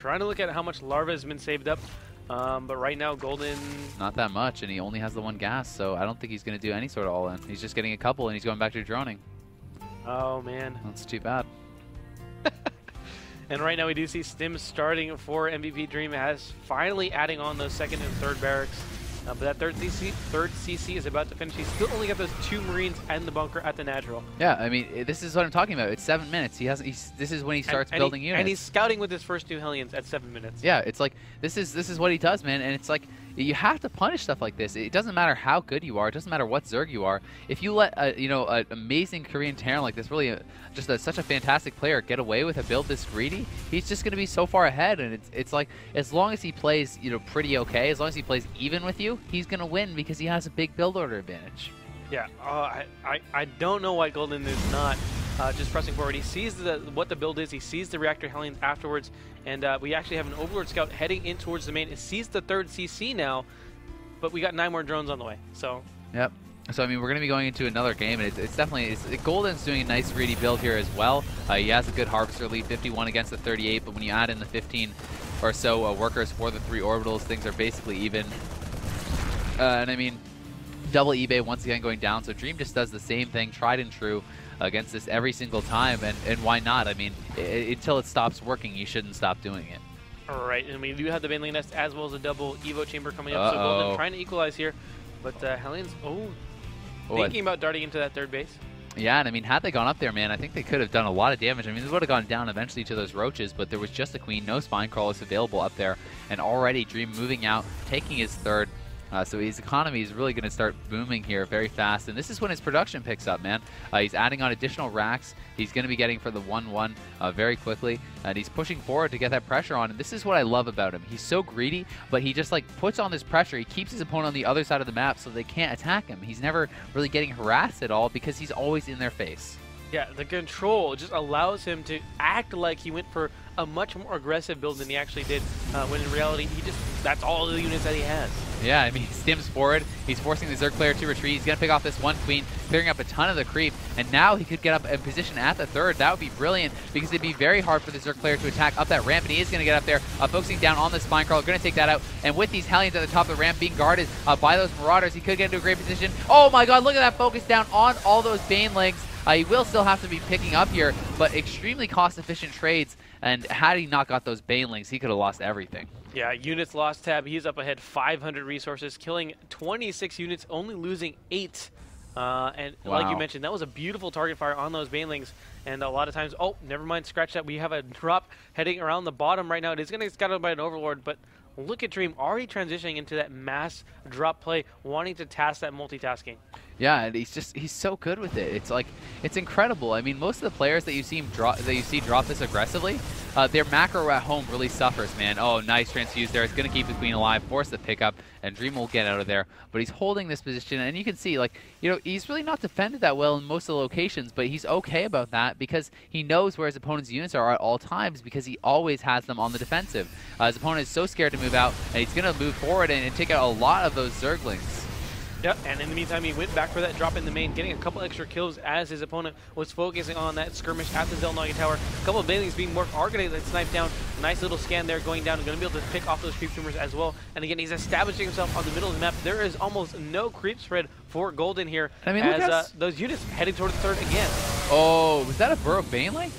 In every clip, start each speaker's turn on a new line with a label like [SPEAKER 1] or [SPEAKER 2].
[SPEAKER 1] Trying to look at how much Larva has been saved up, but right now Golden...
[SPEAKER 2] Not that much, and he only has the one gas, so I don't think he's going to do any sort of all-in. He's just getting a couple, and he's going back to droning.
[SPEAKER 1] Oh, man.
[SPEAKER 2] That's too bad.
[SPEAKER 1] And right now we do see Stims starting for MVPDream as finally adding on those second and third barracks. But that third CC is about to finish. He's still only got those 2 Marines and the bunker at the natural.
[SPEAKER 2] Yeah, I mean, this is what I'm talking about. It's 7 minutes. This is when he starts building units.
[SPEAKER 1] And he's scouting with his first 2 Hellions at 7 minutes.
[SPEAKER 2] Yeah, it's like, this is what he does, man. And it's like, you have to punish stuff like this. It doesn't matter how good you are. It doesn't matter what Zerg you are. If you let, an amazing Korean Terran like this, really such a fantastic player, get away with a build this greedy, he's just going to be so far ahead. And it's like, as long as he plays, pretty okay, as long as he plays even with you, he's going to win because he has a big build order advantage.
[SPEAKER 1] Yeah, I don't know why Golden is not just pressing forward. He sees what the build is. He sees the Reactor Hellions afterwards, and we actually have an Overlord Scout heading in towards the main. It sees the 3rd CC now, but we got 9 more drones on the way. So. Yep.
[SPEAKER 2] So, I mean, we're going to be going into another game, and it's definitely Golden's doing a nice greedy build here as well. He has a good Harvester lead, 51 against the 38, but when you add in the 15 or so workers for the 3 orbitals, things are basically even. And I mean, double eBay once again going down, so Dream just does the same thing, tried and true, against this every single time, and why not? I mean, until it stops working, you shouldn't stop doing it.
[SPEAKER 1] All right, and we do have the Baneling Nest as well as a double Evo Chamber coming up, so Golden trying to equalize here, but Hellions, thinking about darting into that 3rd base.
[SPEAKER 2] Yeah, and I mean, had they gone up there, man, I think they could have done a lot of damage. I mean, they would have gone down eventually to those roaches, but there was just a queen, no spine crawlers available up there, and already Dream moving out, taking his 3rd. So his economy is really going to start booming here very fast, and this is when his production picks up, man. He's adding on additional racks. He's going to be getting for the 1-1 very quickly, and he's pushing forward to get that pressure on, and this is what I love about him. He's so greedy, but he just like puts on this pressure. He keeps his opponent on the other side of the map so they can't attack him. He's never really getting harassed at all because he's always in their face.
[SPEAKER 1] Yeah, the control just allows him to act like he went for a much more aggressive build than he actually did, when in reality, that's all the units that he has.
[SPEAKER 2] Yeah, I mean, he stims forward. He's forcing the Zerg player to retreat. He's going to pick off this 1 queen, clearing up a ton of the creep, and now he could get up in position at the 3rd. That would be brilliant because it'd be very hard for the Zerg player to attack up that ramp, and he is going to get up there, focusing down on the spine crawler, going to take that out, and with these Hellions at the top of the ramp being guarded by those Marauders, he could get into a great position. Oh my god, look at that focus down on all those Banelings. He will still have to be picking up here, but extremely cost-efficient trades, and had he not got those Banelings, he could have lost everything.
[SPEAKER 1] Yeah, units lost tab. He's up ahead 500 resources, killing 26 units, only losing 8. And wow, like you mentioned, that was a beautiful target fire on those Banelings. And a lot of times, oh, never mind, scratch that. We have a drop heading around the bottom right now. It is going to get scouted by an Overlord, but look at Dream already transitioning into that mass drop play, wanting to task that multitasking.
[SPEAKER 2] Yeah, and he's so good with it. It's like, it's incredible. I mean, most of the players that you see drop this aggressively, their macro at home really suffers, man. Oh, nice transfuse there. It's going to keep the queen alive, force the pickup, and Dream will get out of there. But he's holding this position, and you can see, like, he's really not defended that well in most of the locations, but he's okay about that because he knows where his opponent's units are at all times because he always has them on the defensive. His opponent is so scared to move out, and he's going to move forward and take out a lot of those Zerglings.
[SPEAKER 1] Yep, and in the meantime, he went back for that drop in the main, getting a couple extra kills as his opponent was focusing on that skirmish at the Zelnagi Tower. A couple of Banelings being worked, are going to snipe down. Nice little scan there going down. Going to be able to pick off those creep tumors as well. And again, he's establishing himself on the middle of the map. There is almost no creep spread for Golden here.
[SPEAKER 2] I mean,
[SPEAKER 1] as those units heading toward the 3rd again.
[SPEAKER 2] Oh, was that a Burrow Baneling?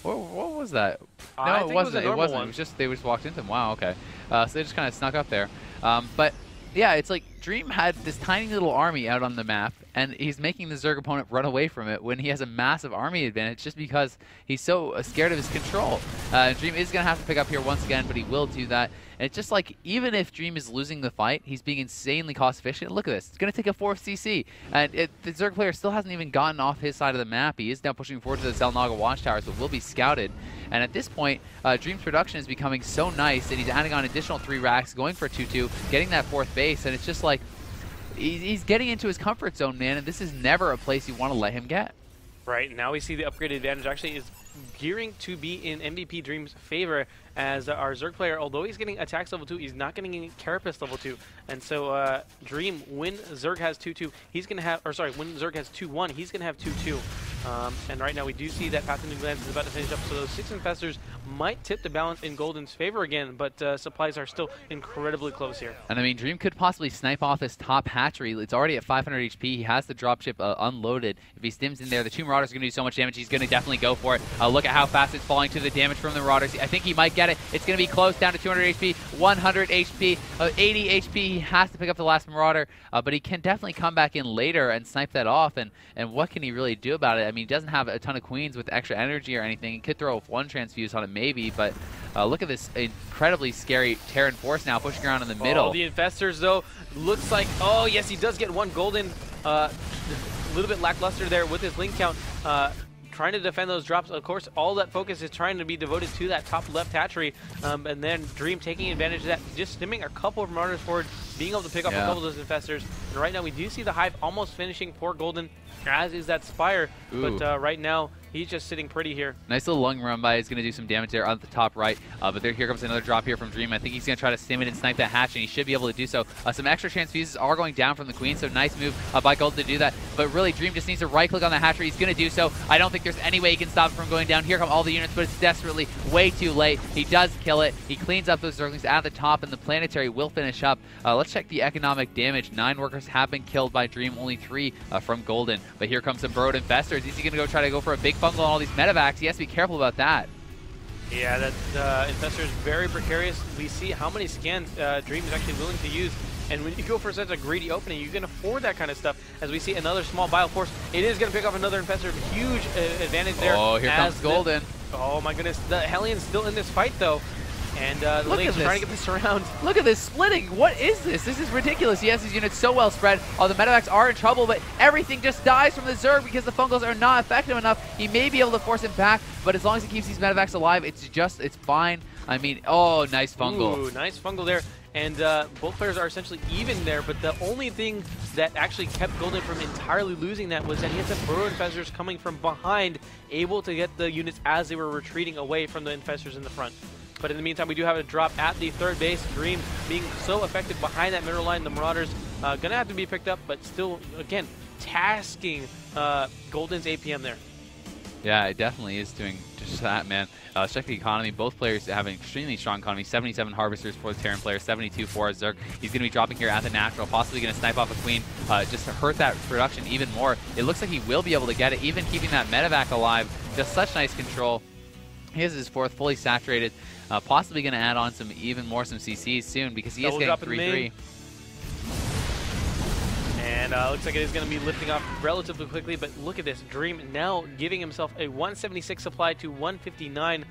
[SPEAKER 2] What was that? No, it wasn't. It wasn't. It was just they just walked into him. Wow, okay. So they just kind of snuck up there. But yeah, it's like Dream had this tiny little army out on the map, and he's making the Zerg opponent run away from it when he has a massive army advantage just because he's so scared of his control. Dream is going to have to pick up here once again, but he will do that. And it's just like, even if Dream is losing the fight, he's being insanely cost efficient. Look at this. It's going to take a 4th CC. And the Zerg player still hasn't even gotten off his side of the map. He is now pushing forward to the Zelnaga watchtowers, but will be scouted. And at this point, Dream's production is becoming so nice that he's adding on additional 3 racks, going for 2-2, getting that 4th base. And it's just like, he's getting into his comfort zone, man. And this is never a place you want to let him get. Right,
[SPEAKER 1] now we see the upgraded advantage actually is gearing to be in MVPDream's favor as our Zerg player, although he's getting attacks level 2, he's not getting any Carapace level 2. And so Dream, when Zerg has 2-2, he's going to have, or sorry, when Zerg has 2-1, he's going to have 2-2. And right now we do see that Pathfinder Glance is about to finish up, so those 6 Infestors might tip the balance in Golden's favor again, but supplies are still incredibly close here.
[SPEAKER 2] And I mean, Dream could possibly snipe off this top hatchery. It's already at 500 HP. He has the dropship unloaded. If he stims in there, the 2 Marauders are going to do so much damage. He's going to definitely go for it. Look at how fast it's falling to the damage from the Marauders. I think he might get it. It's going to be close, down to 200 HP, 100 HP, 80 HP. He has to pick up the last Marauder, but he can definitely come back in later and snipe that off. And what can he really do about it? I mean, he doesn't have a ton of queens with extra energy or anything. He could throw 1 transfuse on it maybe, but look at this incredibly scary Terran Force now pushing around in the middle.
[SPEAKER 1] The Infestors, though, looks like, oh, yes, he does get 1 Golden. A little bit lackluster there with his link count. Trying to defend those drops. Of course, all that focus is trying to be devoted to that top left hatchery. And then Dream taking advantage of that, just stimming a couple of Marauders forward, being able to pick up a couple of those Infestors. And right now, we do see the Hive almost finishing for Golden, as is that Spire. Ooh. But right now, he's just sitting pretty here.
[SPEAKER 2] Nice little lung run by. He's going to do some damage there on the top right. But here comes another drop here from Dream. I think he's going to try to stim it and snipe that hatch, and he should be able to do so. Some extra transfuses are going down from the Queen, so nice move by Golden to do that. But really, Dream just needs to right-click on the hatchery. He's going to do so. I don't think there's any way he can stop it from going down. Here come all the units, but it's desperately way too late. He does kill it. He cleans up those Zerglings at the top, and the Planetary will finish up. Let's check the economic damage. 9 workers have been killed by Dream, only 3 from Golden. But here comes some Burrowed Infestors. Is he going to try to go for a big fungal on all these medevacs? He has to be careful about that.
[SPEAKER 1] Yeah, that Infestor is very precarious. We see how many scans Dream is actually willing to use. And when you go for such a greedy opening, you can afford that kind of stuff. As we see another small Bile Force, it is going to pick up another Infestor. Huge advantage there.
[SPEAKER 2] Oh, here comes Golden.
[SPEAKER 1] Oh my goodness. The Hellions still in this fight, though. And the Link's trying to get this around.
[SPEAKER 2] Look at this splitting. What is this? This is ridiculous. He has his units so well spread. All the medevacs are in trouble, but everything just dies from the Zerg because the fungals are not effective enough. He may be able to force him back, but as long as he keeps these medevacs alive, it's fine. I mean, oh, nice fungal.
[SPEAKER 1] Ooh, nice fungal there. And both players are essentially even there, but the only thing that actually kept Golden from entirely losing that was that he had some Burrow Infestors coming from behind, able to get the units as they were retreating away from the Infestors in the front. But in the meantime, we do have a drop at the 3rd base. Dream being so effective behind that middle line. The Marauders going to have to be picked up, but still, again, tasking Golden's APM there.
[SPEAKER 2] Yeah, it definitely is doing just that, man. Let's check the economy. Both players have an extremely strong economy. 77 Harvesters for the Terran player, 72 for Zerg. He's going to be dropping here at the natural, possibly going to snipe off a Queen, just to hurt that production even more. It looks like he will be able to get it, even keeping that medevac alive. Just such nice control. He has his 4th fully saturated. Possibly going to add on some CCs soon because he is getting 3-3.
[SPEAKER 1] And looks like it is going to be lifting off relatively quickly, but look at this. Dream now giving himself a 176 supply to 159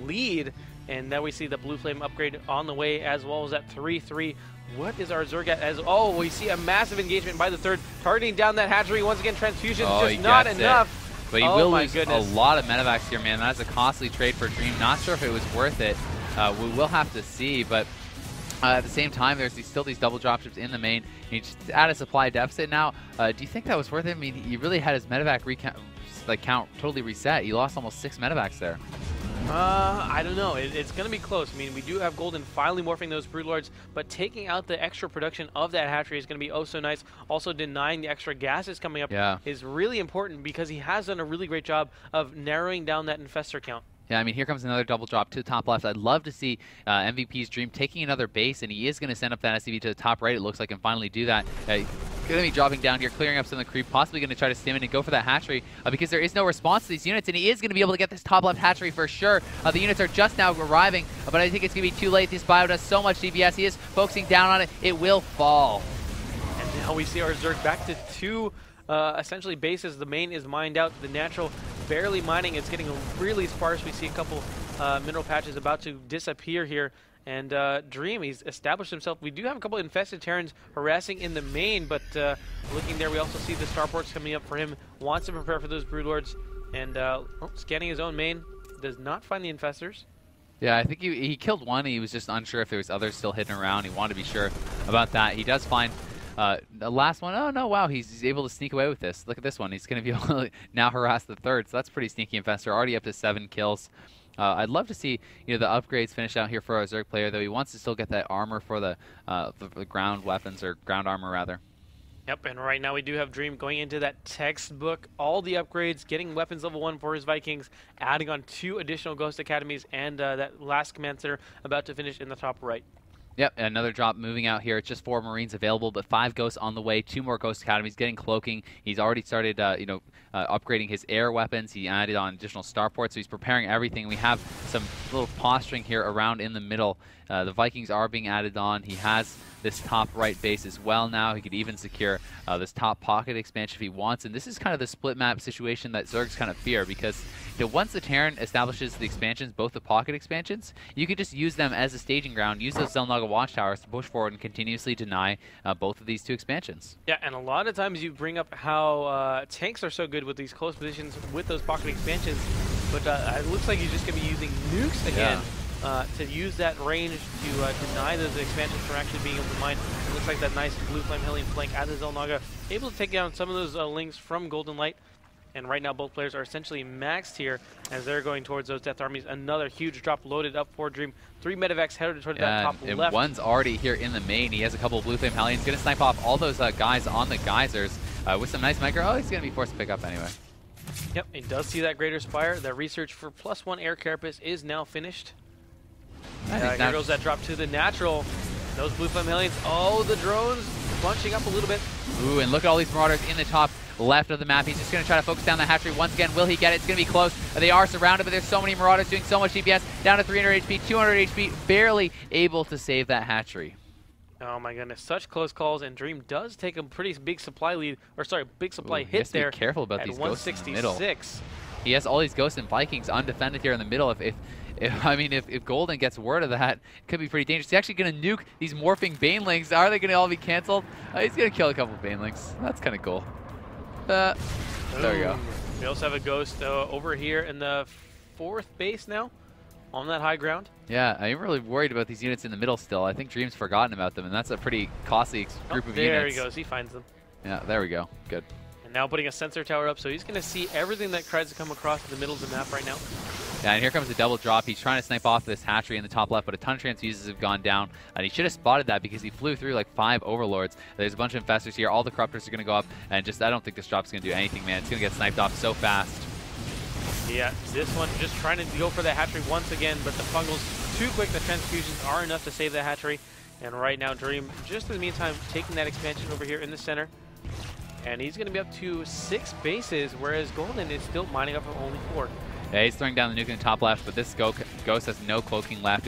[SPEAKER 1] lead. And now we see the Blue Flame upgrade on the way, as well as that 3-3. What is our Zerg at? Oh, we see a massive engagement by the 3rd, targeting down that hatchery. Once again, transfusion just not enough.
[SPEAKER 2] But he will lose a lot of medevacs here, man. That's a costly trade for Dream. Not sure if it was worth it. We will have to see, but at the same time, there's still these double dropships in the main. He's at a supply deficit now. Do you think that was worth it? I mean, he really had his medevac count totally reset. He lost almost 6 medevacs there.
[SPEAKER 1] I don't know. It's going to be close. I mean, we do have Golden finally morphing those Broodlords, but taking out the extra production of that hatchery is going to be oh so nice. Also, denying the extra gases coming up is really important because he has done a really great job of narrowing down that Infestor count.
[SPEAKER 2] Yeah, I mean, here comes another double drop to the top left. I'd love to see MVP's Dream taking another base, and he is going to send up that SCV to the top right, it looks like, and finally do that. Going to be dropping down here, clearing up some of the creep, possibly going to try to stim in and go for that hatchery because there is no response to these units, and he is going to be able to get this top left hatchery for sure. The units are just now arriving, but I think it's going to be too late. This bio does so much DPS. He is focusing down on it. It will fall.
[SPEAKER 1] And now we see our Zerg back to 2 essentially bases. The main is mined out. The natural barely mining. It's getting really sparse. We see a couple mineral patches about to disappear here. And Dream, he's established himself. We do have a couple infested Terrans harassing in the main, but looking there, we also see the starports coming up for him. Wants to prepare for those Broodlords. And scanning his own main. Does not find the infestors.
[SPEAKER 2] Yeah, I think he killed one. He was just unsure if there was others still hidden around. He wanted to be sure about that. He does find the last one. Oh no, wow, he's able to sneak away with this. Look at this one. He's going to be able to now harass the 3rd, so that's pretty sneaky Infestor. Already up to 7 kills. I'd love to see the upgrades finish out here for our Zerg player, though he wants to still get that armor for the ground weapons, or ground armor rather.
[SPEAKER 1] Yep, and right now we do have Dream going into that textbook, all the upgrades, getting weapons level 1 for his Vikings, adding on 2 additional Ghost Academies, and that last command center about to finish in the top right.
[SPEAKER 2] Yep, another drop moving out here. It's just 4 Marines available, but 5 Ghosts on the way. 2 more Ghost Academies, getting cloaking. He's already started, upgrading his air weapons. He added on additional starports, so he's preparing everything. We have some little posturing here around in the middle. The Vikings are being added on. He has this top right base as well now. He could even secure this top pocket expansion if he wants. And this is kind of the split map situation that Zergs kind of fear, because once the Terran establishes the expansions, both the pocket expansions, you could just use them as a staging ground, use those Xel'Naga watchtowers to push forward and continuously deny both of these 2 expansions.
[SPEAKER 1] Yeah, and a lot of times you bring up how tanks are so good with these close positions with those pocket expansions, but it looks like he's just going to be using nukes again. Yeah. To use that range to deny those expansions from actually being able to mine. It looks like that nice blue flame Hellion flank as a Xel'Naga, able to take down some of those links from GoldenLight. And right now both players are essentially maxed here as they're going towards those Death Armies. Another huge drop loaded up for Dream. 3 medevacs headed towards that top
[SPEAKER 2] and
[SPEAKER 1] left.
[SPEAKER 2] One's already here in the main. He has a couple of blue flame Hellions. Going to snipe off all those guys on the geysers with some nice micro. Oh, he's going to be forced to pick up anyway.
[SPEAKER 1] Yep, he does see that Greater Spire. That research for +1 air carapace is now finished. Here goes that drop to the natural. Those blue flame Hellions. Oh, the drones bunching up a little bit.
[SPEAKER 2] Ooh, and look at all these Marauders in the top left of the map. He's just going to try to focus down the hatchery once again. Will he get it? It's going to be close. They are surrounded, but there's so many Marauders doing so much DPS. Down to 300 HP, 200 HP, barely able to save that hatchery.
[SPEAKER 1] Oh my goodness, such close calls, and Dream does take a pretty big supply lead, or sorry, big supply hit there.
[SPEAKER 2] Be careful about these ghosts in the middle. He has all these Ghosts and Vikings undefended here in the middle. If Golden gets word of that, it could be pretty dangerous. He's actually going to nuke these morphing Banelings. Are they going to all be canceled? He's going to kill a couple Banelings. That's kind of cool. There we go.
[SPEAKER 1] We also have a Ghost over here in the 4th base now, on that high ground.
[SPEAKER 2] Yeah, I'm really worried about these units in the middle still. I think Dream's forgotten about them, and that's a pretty costly group of units.
[SPEAKER 1] There he goes. He finds them.
[SPEAKER 2] Yeah, there we go. Good.
[SPEAKER 1] And now putting a sensor tower up, so he's going to see everything that tries to come across the middle of the map right now.
[SPEAKER 2] Yeah, and here comes the double drop. He's trying to snipe off this hatchery in the top left, but a ton of transfuses have gone down. And he should have spotted that because he flew through like 5 overlords. There's a bunch of infestors here. All the corruptors are going to go up, and I don't think this drop's going to do anything, man. It's going to get sniped off so fast.
[SPEAKER 1] Yeah, this one just trying to go for that hatchery once again, but the fungals too quick. The transfusions are enough to save that hatchery. And right now, Dream, just in the meantime, taking that expansion over here in the center. And he's going to be up to 6 bases, whereas Golden is still mining up for only 4.
[SPEAKER 2] Yeah, he's throwing down the nuke in the top left, but this Ghost has no cloaking left.